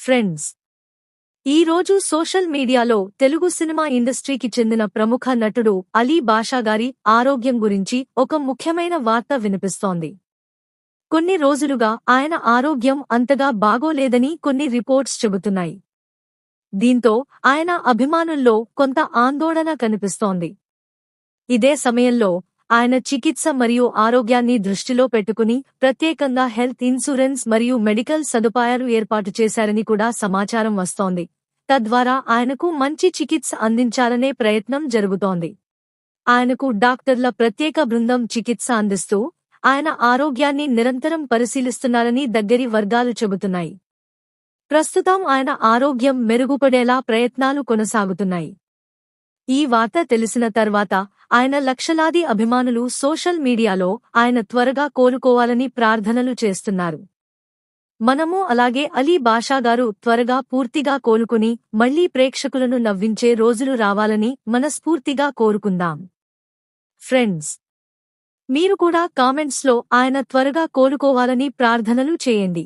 Friends, ఈ రోజు social మీడియాలో తెలుగు సినిమా ఇండస్ట్రీకి చెందిన ప్రముఖ నటుడు అలీ బాషా గారి ఆరోగ్యం గురించి ఒక ముఖ్యమైన వార్త వినిపిస్తోంది. కొన్ని రోజులుగా ఆయన ఆరోగ్యం అంతగా బాగోలేదని కొన్ని రిపోర్ట్స్ చెబుతున్నాయి. దీంతో ఆయన అభిమానుల్లో కొంత ఆందోళన కనిపిస్తోంది. ఇదే సమయంలో ఆయన చికిత్స మరియు ఆరోగ్యాన్ని దృష్టిలో పెట్టుకుని ప్రత్యేకంగా హెల్త్ ఇన్సూరెన్స్ మరియు మెడికల్ సదుపాయాలు ఏర్పాటు చేశారని కూడా సమాచారం వస్తోంది. తద్వారా ఆయనకు మంచి చికిత్స అందించాలనే ప్రయత్నం జరుగుతోంది. ఆయనకు డాక్టర్ల ప్రత్యేక బృందం చికిత్స అందిస్తూ ఆయన ఆరోగ్యాన్ని నిరంతరం పరిశీలిస్తున్నారని దగ్గరి వర్గాలు చెబుతున్నాయి. ప్రస్తుతం ఆయన ఆరోగ్యం మెరుగుపడేలా ప్రయత్నాలు కొనసాగుతున్నాయి. ఈ వార్త తెలిసిన తర్వాత ఆయన లక్షలాది అభిమానులు సోషల్ మీడియాలో ఆయన త్వరగా కోలుకోవాలని ప్రార్థనలు చేస్తున్నారు. మనము అలాగే అలీ బాషా గారు త్వరగా పూర్తిగా కోలుకుని మళ్లీ ప్రేక్షకులను నవ్వించే రోజులు రావాలని మనస్ఫూర్తిగా కోరుకుందాం. ఫ్రెండ్స్, మీరు కూడా కామెంట్స్లో ఆయన త్వరగా కోలుకోవాలని ప్రార్థనలు చేయండి.